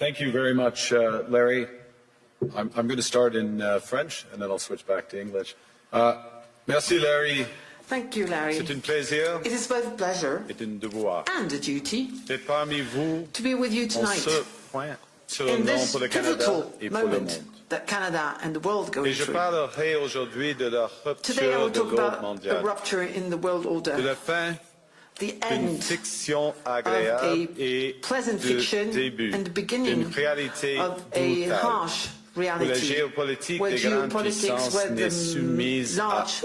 Thank you very much, Larry. I'm going to start in French and then I'll switch back to English. Merci, Larry. Thank you, Larry. C'est un plaisir. It is both a pleasure et un devoir and a duty d'être parmi vous to be with you tonight in this pivotal moment that Canada and the world go through. Today I will talk about a rupture in the world order, the end of a pleasant fiction and the beginning of a harsh reality, where geopolitics, where the large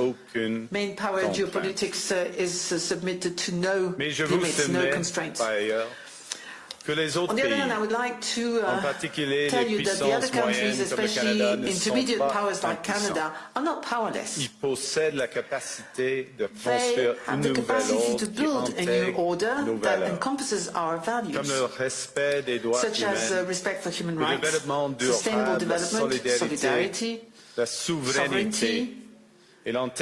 main power geopolitics is submitted to no limits, no constraints. On the other hand, I would like to tell you that the other countries, especially intermediate powers like Canada, are not powerless. They have the capacity to build a new order that encompasses our values, such as respect for human rights, sustainable development, solidarity, sovereignty, and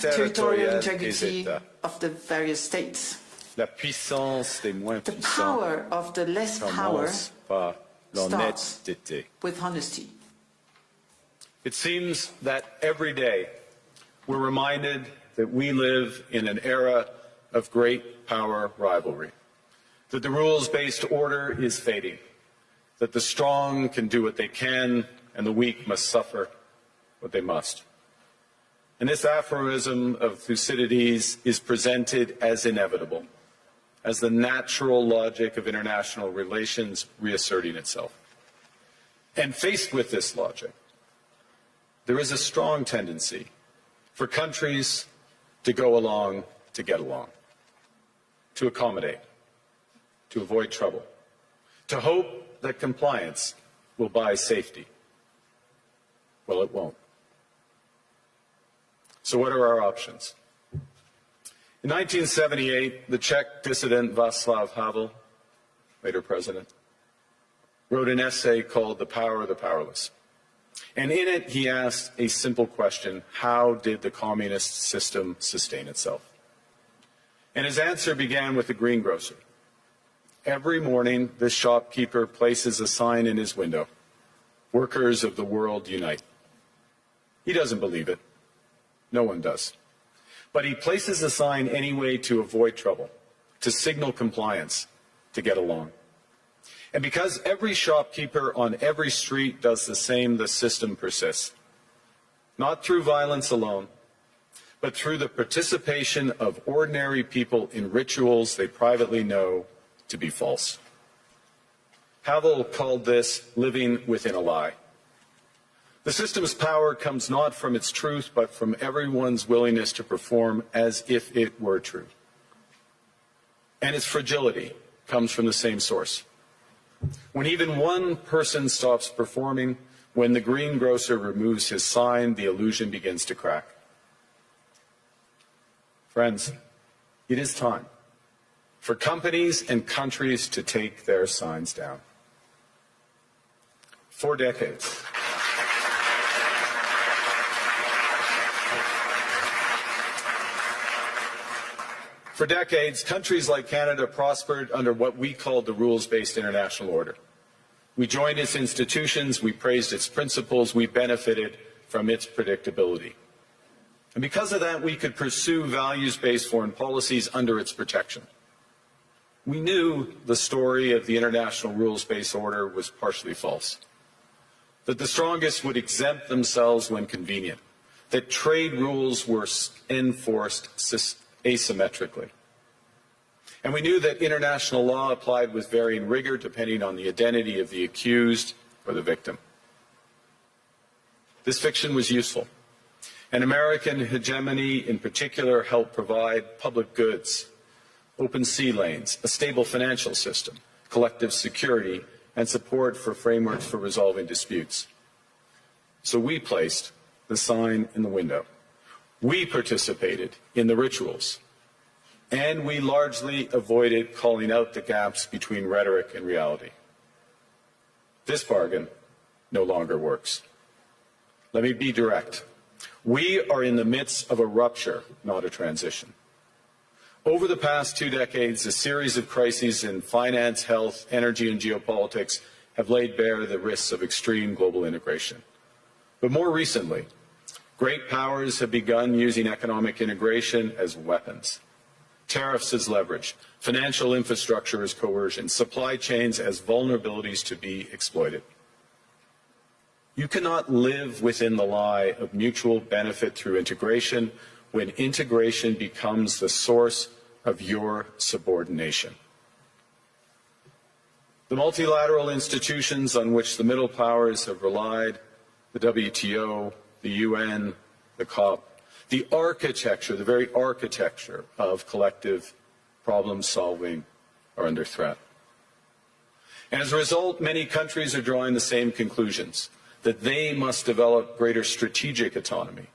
territorial integrity of the various states. La puissance des moins puissants. The power of the less power starts with honesty. It seems that every day we're reminded that we live in an era of great power rivalry, that the rules-based order is fading, that the strong can do what they can and the weak must suffer what they must. And this aphorism of Thucydides is presented as inevitable, as the natural logic of international relations reasserting itself. And faced with this logic, there is a strong tendency for countries to go along to get along, to accommodate, to avoid trouble, to hope that compliance will buy safety. Well, it won't. So what are our options? In 1978, the Czech dissident Václav Havel, later president, wrote an essay called The Power of the Powerless. And in it, he asked a simple question: how did the communist system sustain itself? And his answer began with the greengrocer. Every morning, this shopkeeper places a sign in his window: "Workers of the world unite." He doesn't believe it. No one does. But he places the sign anyway to avoid trouble, to signal compliance, to get along. And because every shopkeeper on every street does the same, the system persists. Not through violence alone, but through the participation of ordinary people in rituals they privately know to be false. Havel called this living within a lie. The system's power comes not from its truth, but from everyone's willingness to perform as if it were true. And its fragility comes from the same source. When even one person stops performing, when the greengrocer removes his sign, the illusion begins to crack. Friends, it is time for companies and countries to take their signs down. For decades, countries like Canada prospered under what we called the rules-based international order. We joined its institutions, we praised its principles, we benefited from its predictability. And because of that, we could pursue values-based foreign policies under its protection. We knew the story of the international rules-based order was partially false, that the strongest would exempt themselves when convenient, that trade rules were enforced asymmetrically. And we knew that international law applied with varying rigor depending on the identity of the accused or the victim. This fiction was useful, and American hegemony in particular helped provide public goods, open sea lanes, a stable financial system, collective security, and support for frameworks for resolving disputes. So we placed the sign in the window. We participated in the rituals, and we largely avoided calling out the gaps between rhetoric and reality. This bargain no longer works. Let me be direct. We are in the midst of a rupture, not a transition. Over the past 2 decades, a series of crises in finance, health, energy, and geopolitics have laid bare the risks of extreme global integration. But more recently, great powers have begun using economic integration as weapons. Tariffs as leverage, financial infrastructure as coercion, supply chains as vulnerabilities to be exploited. You cannot live within the lie of mutual benefit through integration when integration becomes the source of your subordination. The multilateral institutions on which the middle powers have relied, the WTO, the UN, the COP, the architecture, the very architecture of collective problem solving are under threat. And as a result, many countries are drawing the same conclusions, that they must develop greater strategic autonomy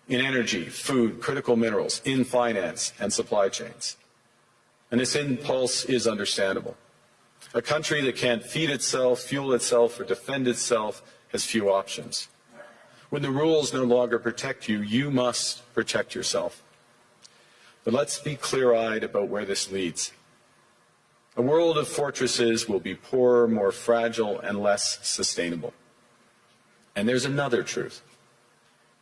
in energy, food, critical minerals, in finance and supply chains. And this impulse is understandable. A country that can't feed itself, fuel itself, or defend itself has few options. When the rules no longer protect you, you must protect yourself. But let's be clear-eyed about where this leads. A world of fortresses will be poorer, more fragile, and less sustainable. And there's another truth.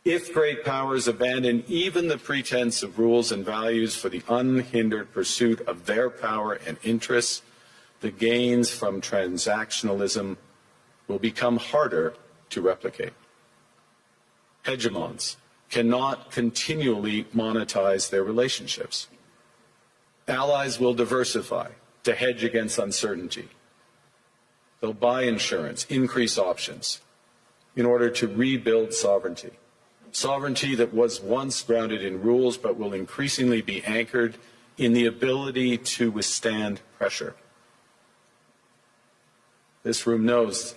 If great powers abandon even the pretense of rules and values for the unhindered pursuit of their power and interests, the gains from transactionalism will become harder to replicate. Hegemons cannot continually monetize their relationships. Allies will diversify to hedge against uncertainty. They'll buy insurance, increase options in order to rebuild sovereignty. Sovereignty that was once grounded in rules but will increasingly be anchored in the ability to withstand pressure. This room knows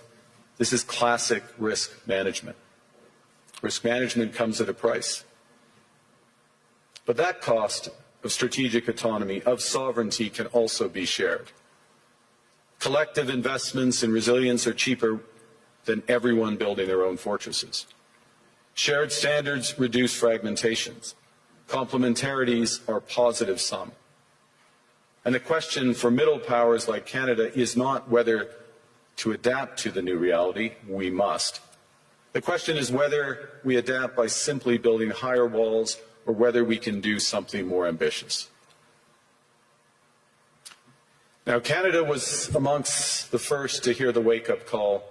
this is classic risk management. Risk management comes at a price. But that cost of strategic autonomy, of sovereignty, can also be shared. Collective investments in resilience are cheaper than everyone building their own fortresses. Shared standards reduce fragmentations. Complementarities are positive sum. And the question for middle powers like Canada is not whether to adapt to the new reality. We must. The question is whether we adapt by simply building higher walls or whether we can do something more ambitious. Now, Canada was amongst the first to hear the wake-up call,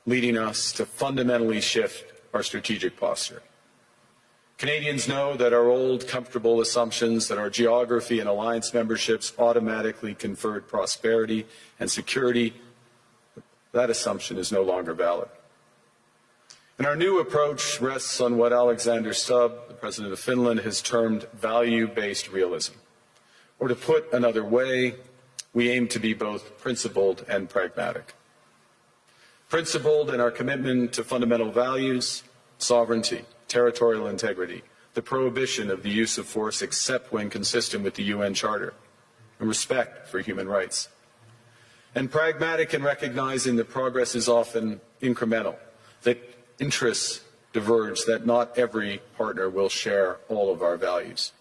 leading us to fundamentally shift our strategic posture. Canadians know that our old, comfortable assumptions that our geography and alliance memberships automatically conferred prosperity and security, that assumption is no longer valid. And our new approach rests on what Alexander Stubb, the President of Finland, has termed value-based realism. Or to put another way, we aim to be both principled and pragmatic. Principled in our commitment to fundamental values, sovereignty, territorial integrity, the prohibition of the use of force except when consistent with the UN Charter, and respect for human rights. And pragmatic in recognizing that progress is often incremental, that interests diverge, that not every partner will share all of our values.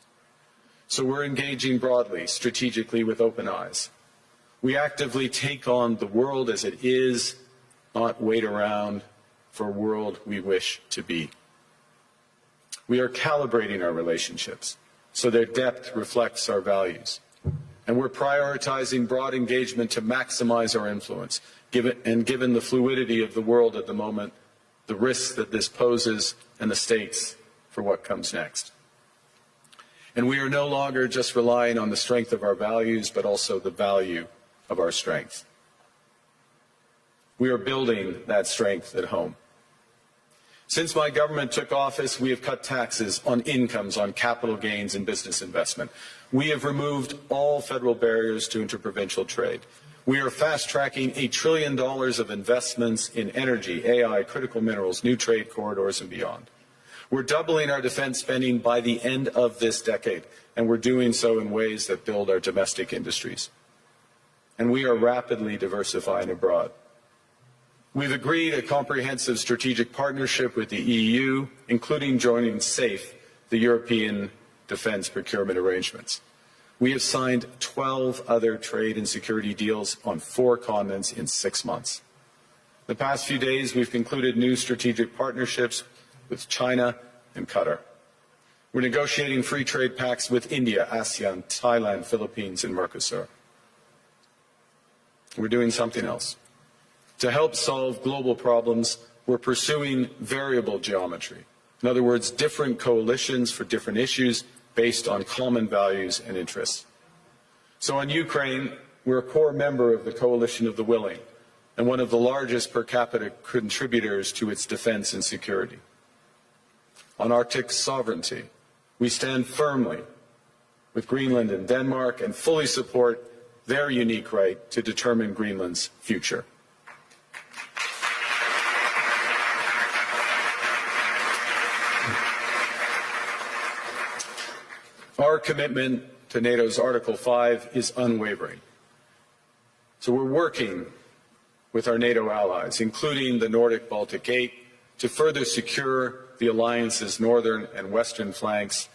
So we're engaging broadly, strategically, with open eyes. We actively take on the world as it is, not wait around for a world we wish to be. We are calibrating our relationships so their depth reflects our values. And we're prioritizing broad engagement to maximize our influence, given the fluidity of the world at the moment, the risks that this poses, and the stakes for what comes next. And we are no longer just relying on the strength of our values, but also the value of our strength. We are building that strength at home. Since my government took office, we have cut taxes on incomes, on capital gains and business investment. We have removed all federal barriers to interprovincial trade. We are fast-tracking $1 trillion of investments in energy, AI, critical minerals, new trade corridors, and beyond. We're doubling our defense spending by the end of this decade, and we're doing so in ways that build our domestic industries. And we are rapidly diversifying abroad. We've agreed a comprehensive strategic partnership with the EU, including joining SAFE, the European Defence Procurement Arrangements. We have signed 12 other trade and security deals on 4 continents in 6 months. The past few days, we've concluded new strategic partnerships with China and Qatar. We're negotiating free trade pacts with India, ASEAN, Thailand, Philippines, and Mercosur. We're doing something else. To help solve global problems, we're pursuing variable geometry. In other words, different coalitions for different issues based on common values and interests. So on Ukraine, we're a core member of the Coalition of the Willing and one of the largest per capita contributors to its defense and security. On Arctic sovereignty, we stand firmly with Greenland and Denmark and fully support their unique right to determine Greenland's future. Our commitment to NATO's Article 5 is unwavering. So we're working with our NATO allies, including the Nordic Baltic 8, to further secure the alliance's northern and western flanks,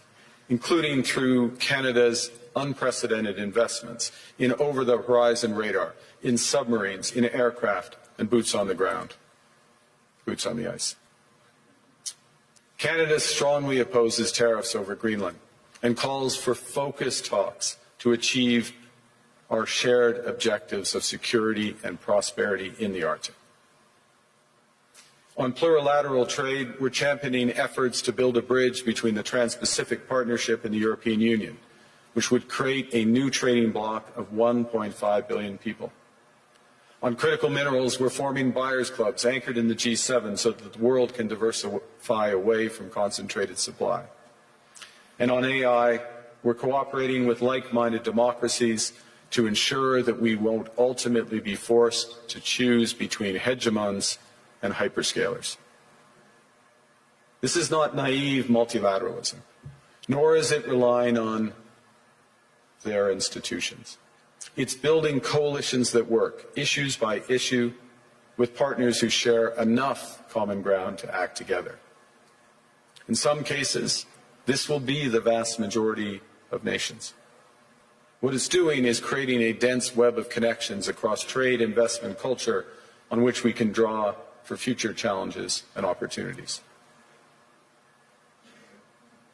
including through Canada's unprecedented investments in over-the-horizon radar, in submarines, in aircraft, and boots on the ground, boots on the ice. Canada strongly opposes tariffs over Greenland and calls for focused talks to achieve our shared objectives of security and prosperity in the Arctic. On plurilateral trade, we're championing efforts to build a bridge between the Trans-Pacific Partnership and the European Union, which would create a new trading bloc of 1.5 billion people. On critical minerals, we're forming buyers' clubs anchored in the G7 so that the world can diversify away from concentrated supply. And on AI, we're cooperating with like-minded democracies to ensure that we won't ultimately be forced to choose between hegemons and hyperscalers. This is not naive multilateralism, nor is it relying on their institutions. It's building coalitions that work, issues by issue, with partners who share enough common ground to act together. In some cases, this will be the vast majority of nations. What it's doing is creating a dense web of connections across trade, investment, culture, on which we can draw for future challenges and opportunities.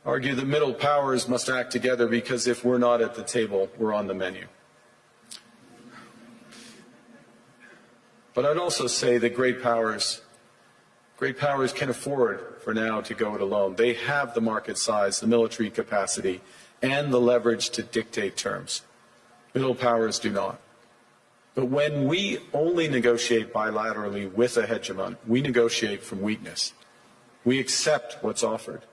Argue the middle powers must act together because if we're not at the table, we're on the menu. But I'd also say that great powers can afford for now to go it alone. They have the market size, the military capacity, and the leverage to dictate terms. Middle powers do not. But when we only negotiate bilaterally with a hegemon, we negotiate from weakness. We accept what's offered.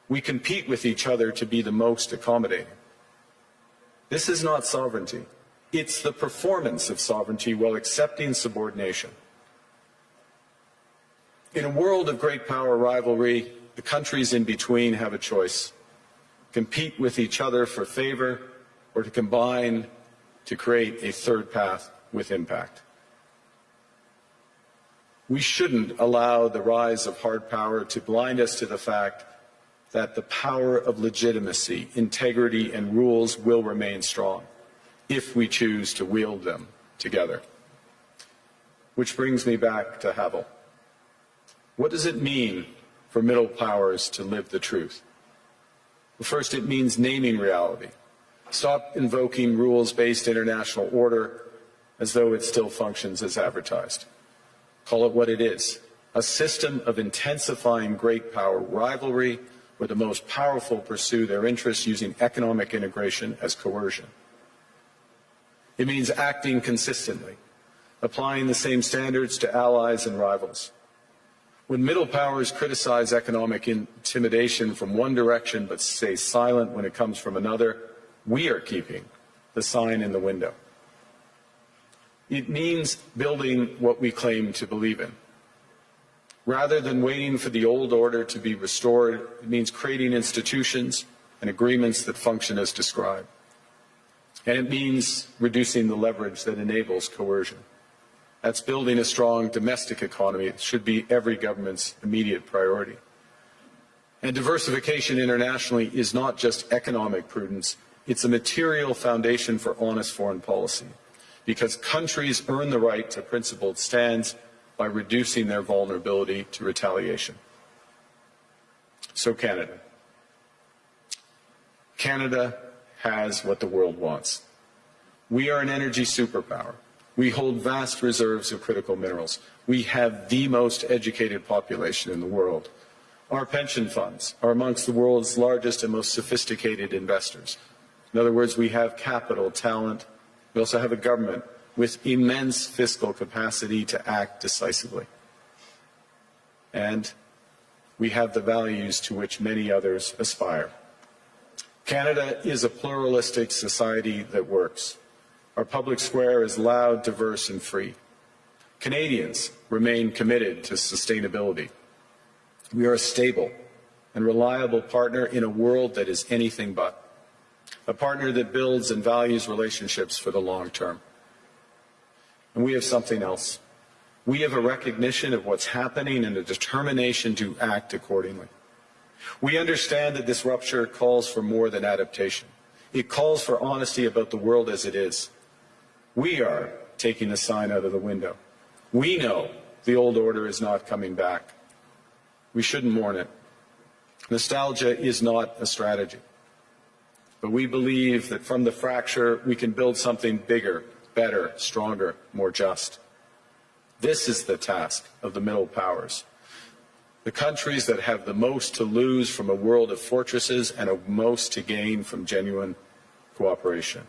We compete with each other to be the most accommodating. This is not sovereignty. It's the performance of sovereignty while accepting subordination. In a world of great power rivalry, the countries in between have a choice: compete with each other for favor, or to combine to create a third path with impact. We shouldn't allow the rise of hard power to blind us to the fact that the power of legitimacy, integrity, and rules will remain strong if we choose to wield them together. Which brings me back to Havel. What does it mean for middle powers to live the truth? Well, first, it means naming reality. Stop invoking rules-based international order as though it still functions as advertised. Call it what it is: a system of intensifying great power rivalry where the most powerful pursue their interests using economic integration as coercion. It means acting consistently, applying the same standards to allies and rivals. When middle powers criticize economic intimidation from one direction but stay silent when it comes from another, we are keeping the sign in the window. It means building what we claim to believe in. Rather than waiting for the old order to be restored, it means creating institutions and agreements that function as described. And it means reducing the leverage that enables coercion. That's building a strong domestic economy. It should be every government's immediate priority. And diversification internationally is not just economic prudence, it's a material foundation for honest foreign policy, because countries earn the right to principled stands by reducing their vulnerability to retaliation. So Canada. Canada has what the world wants. We are an energy superpower. We hold vast reserves of critical minerals. We have the most educated population in the world. Our pension funds are amongst the world's largest and most sophisticated investors. In other words, we have capital, talent. We also have a government with immense fiscal capacity to act decisively. And we have the values to which many others aspire. Canada is a pluralistic society that works. Our public square is loud, diverse, and free. Canadians remain committed to sustainability. We are a stable and reliable partner in a world that is anything but. A partner that builds and values relationships for the long term. And we have something else. We have a recognition of what's happening and a determination to act accordingly. We understand that this rupture calls for more than adaptation. It calls for honesty about the world as it is. We are taking the sign out of the window. We know the old order is not coming back. We shouldn't mourn it. Nostalgia is not a strategy. But we believe that from the fracture, we can build something bigger, better, stronger, more just. This is the task of the middle powers. The countries that have the most to lose from a world of fortresses and the most to gain from genuine cooperation.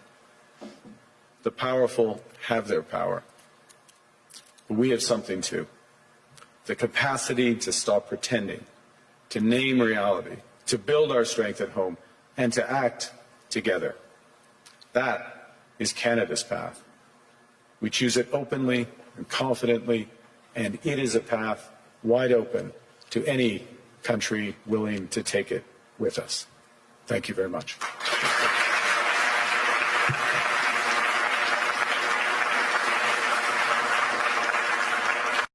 The powerful have their power. But we have something too. The capacity to stop pretending, to name reality, to build our strength at home, and to act together. That is Canada's path. We choose it openly and confidently, and it is a path wide open to any country willing to take it with us. Thank you very much.